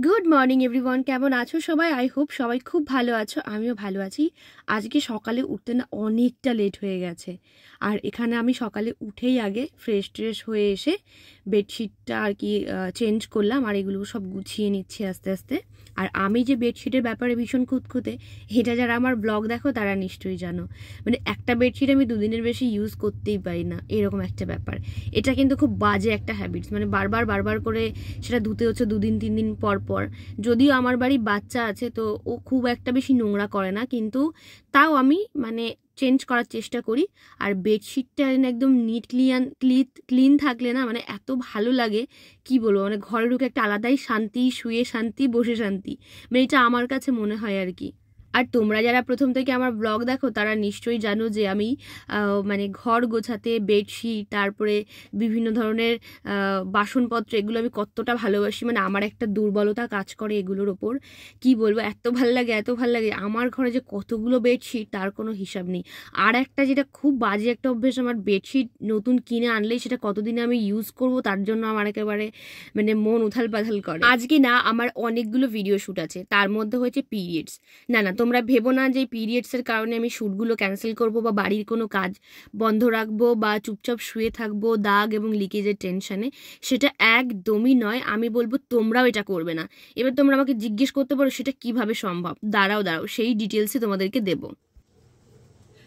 Good morning everyone, কেমন আছো সবাই? আই হোপ সবাই খুব ভালো আছো, আমিও ভালো আছি। আজকে সকালে উঠতে না অনেকটা লেট হয়ে গেছে। আর এখানে আমি সকালে উঠেই আগে ফ্রেশ ট্রেশ হয়ে এসে বেডশিটটা আর কি চেঞ্জ করলাম, আর এগুলো সব গুছিয়ে নিচ্ছি আস্তে আস্তে। আর আমি যে বেডশিটের ব্যাপারে ভীষণ খুঁতখুঁতে, এটা যারা আমার ব্লগ দেখো তারা নিশ্চয়ই জানো। মানে একটা বেডশিট আমি দুদিনের বেশি ইউজ করতেই পারি না, এরকম একটা ব্যাপার। এটা কিন্তু খুব বাজে একটা হ্যাবিটস, মানে বারবার বারবার করে সেটা ধুতে হচ্ছে 2-3 দিন পর পর। যদিও আমার বাড়ি বাচ্চা আছে, তো ও খুব একটা বেশি নোংরা করে না, কিন্তু তাও আমি মানে চেঞ্জ করার চেষ্টা করি। আর বেডশিটটা একদম নিট ক্লিন থাকলে না মানে এত ভালো লাগে, কি বলবো, মানে ঘরে ঢুকে একটা আলাদাই শান্তি, শুয়ে শান্তি, বসে শান্তি, মানে এটা আমার কাছে মনে হয় আর কি। আর তোমরা যারা প্রথম থেকে আমার ব্লগ দেখো তারা নিশ্চয়ই জানো যে আমি মানে ঘর গোছাতে, বেডশিট, তারপরে বিভিন্ন ধরনের বাসনপত্র, এগুলো আমি কতটা ভালোবাসি। মানে আমার একটা দুর্বলতা কাজ করে এগুলোর ওপর, কি বলবো, এত ভাল লাগে, এত ভাল লাগে। আমার ঘরে যে কতগুলো বেডশিট তার কোনো হিসাব নেই। আর একটা যেটা খুব বাজে একটা অভ্যেস, আমার বেডশিট নতুন কিনে আনলেই সেটা কতদিনে আমি ইউজ করব তার জন্য আমার একেবারে মানে মন উথাল পাথাল করে। আজকে না আমার অনেকগুলো ভিডিও শ্যুট আছে, তার মধ্যে হয়েছে পিরিয়ডস। না না, তোমরা ভেবো না যে পিরিয়ডসের কারণে আমি শ্যুটগুলো ক্যান্সেল করব বা বাড়ির কোনো কাজ বন্ধ রাখবো বা চুপচাপ শুয়ে থাকবো দাগ এবং লিকেজের টেনশনে, সেটা একদমই নয়। আমি বলবো তোমরাও এটা করবে না। এবার তোমরা আমাকে জিজ্ঞেস করতে পারো সেটা কিভাবে সম্ভব। দাঁড়াও সেই ডিটেলসই তোমাদেরকে দেবো।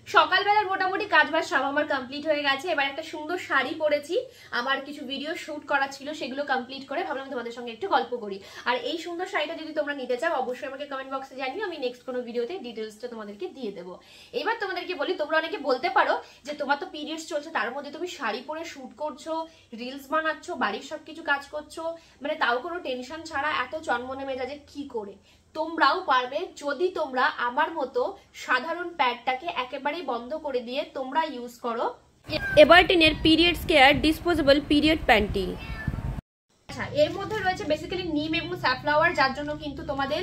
সকালবেলার মোটামুটি কাজবাজ সব আমার কমপ্লিট হয়ে গেছে। এবার একটা সুন্দর শাড়ি পরেছি, আমার কিছু ভিডিও শুট করা ছিল, সেগুলো কমপ্লিট করে ভাবলাম তোমাদের সঙ্গে একটু গল্প করি। আর এই সুন্দর শাড়িটা যদি তোমরা নিতে চাও অবশ্যই আমাকে কমেন্ট বক্সে জানিও, আমি নেক্সট কোনো ভিডিওতে ডিটেলসটা তোমাদেরকে দিয়ে দেবো। এবার তোমাদেরকে বলি, তোমরা অনেকে বলতে পারো যে তোমার তো পিরিয়ডস চলছে, তার মধ্যে তুমি শাড়ি পরে শুট করছো, রিলস বানাচ্ছো, বাড়ির সবকিছু কাজ করছো, মানে তাও কোনো টেনশন ছাড়া এত চনমনে মেজাজে কি করে? তোমরাও পারবে যদি তোমরা আমার মতো সাধারণ প্যাডটাকে একেবারেই বন্ধ করে দিয়ে তোমরা ইউজ করো এভারটিনের periods care disposable period panty. আচ্ছা, এর মধ্যে রয়েছে বেসিক্যালি নিম এবং স্যাফ্লাওয়ার, যার জন্য কিন্তু তোমাদের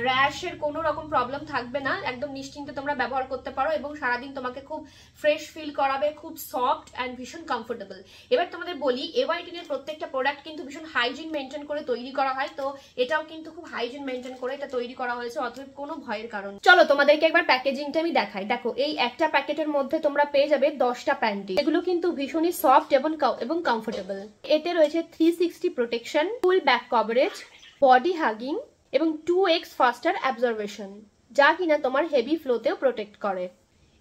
র্যাশের কোনো রকম প্রবলেম থাকবে না। একদম নিশ্চিন্তে তোমরা ব্যবহার করতে পারো এবং সারাদিন তোমাকে খুব ফ্রেশ ফিল করাবে, খুব সফট অ্যান্ড ভীষণ কমফোর্টেবল। এবার তোমাদের বলি, এভারটিনের প্রত্যেকটা প্রোডাক্ট কিন্তু ভীষণ হাইজিন মেনটেন করে তৈরি করা হয়, তো এটাও কিন্তু খুব হাইজিন মেনটেন করে এটা তৈরি করা হয়েছে, অতএব কোনো ভয়ের কারণ। চলো তোমাদেরকে একবার প্যাকেজিংটা আমি দেখাই। দেখো, এই একটা প্যাকেটের মধ্যে তোমরা পেয়ে যাবে 10টা প্যান্টি। এগুলো কিন্তু ভীষণই সফট এবং কমফোর্টেবল। এতে রয়েছে 360 protection, full back coverage, body hugging এবং 2x ফাস্টার অ্যাবজর্বেশন, যা কিনা তোমার হেভি ফ্লোতেও প্রোটেক্ট করে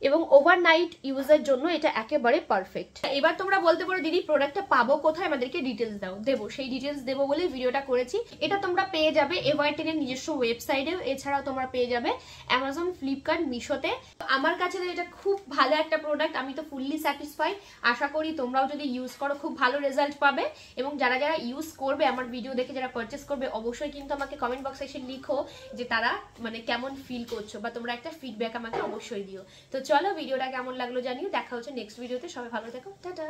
এবং ওভারনাইট ইউজের জন্য এটা একেবারে পারফেক্ট। এবার তোমরা বলতে পারো দিদি প্রোডাক্টটা পাবো কোথায়, আমাদেরকে ডিটেলস দাও। দেবো, সেই ডিটেলস দেবো বলে ভিডিওটা করেছি। এটা তোমরা পেয়ে যাবে এভারটিনের নিজস্ব ওয়েবসাইটেও, এছাড়াও তোমরা পেয়ে যাবে অ্যামাজন, ফ্লিপকার্ট, মিশোতে। আমার কাছে এটা খুব ভালো একটা প্রোডাক্ট, আমি তো ফুললি স্যাটিসফাই। আশা করি তোমরাও যদি ইউজ করো খুব ভালো রেজাল্ট পাবে। এবং যারা যারা ইউজ করবে, আমার ভিডিও দেখে যারা পারচেস করবে, অবশ্যই কিন্তু আমাকে কমেন্ট বক্সে এসে লিখো যে তারা মানে কেমন ফিল করছো, বা তোমরা একটা ফিডব্যাক আমাকে অবশ্যই দিও। তো চলো, ভিডিওটা কেমন লাগলো জানিও। দেখা হচ্ছে নেক্সট ভিডিওতে, সবাই ভালো থেকো, টাটা।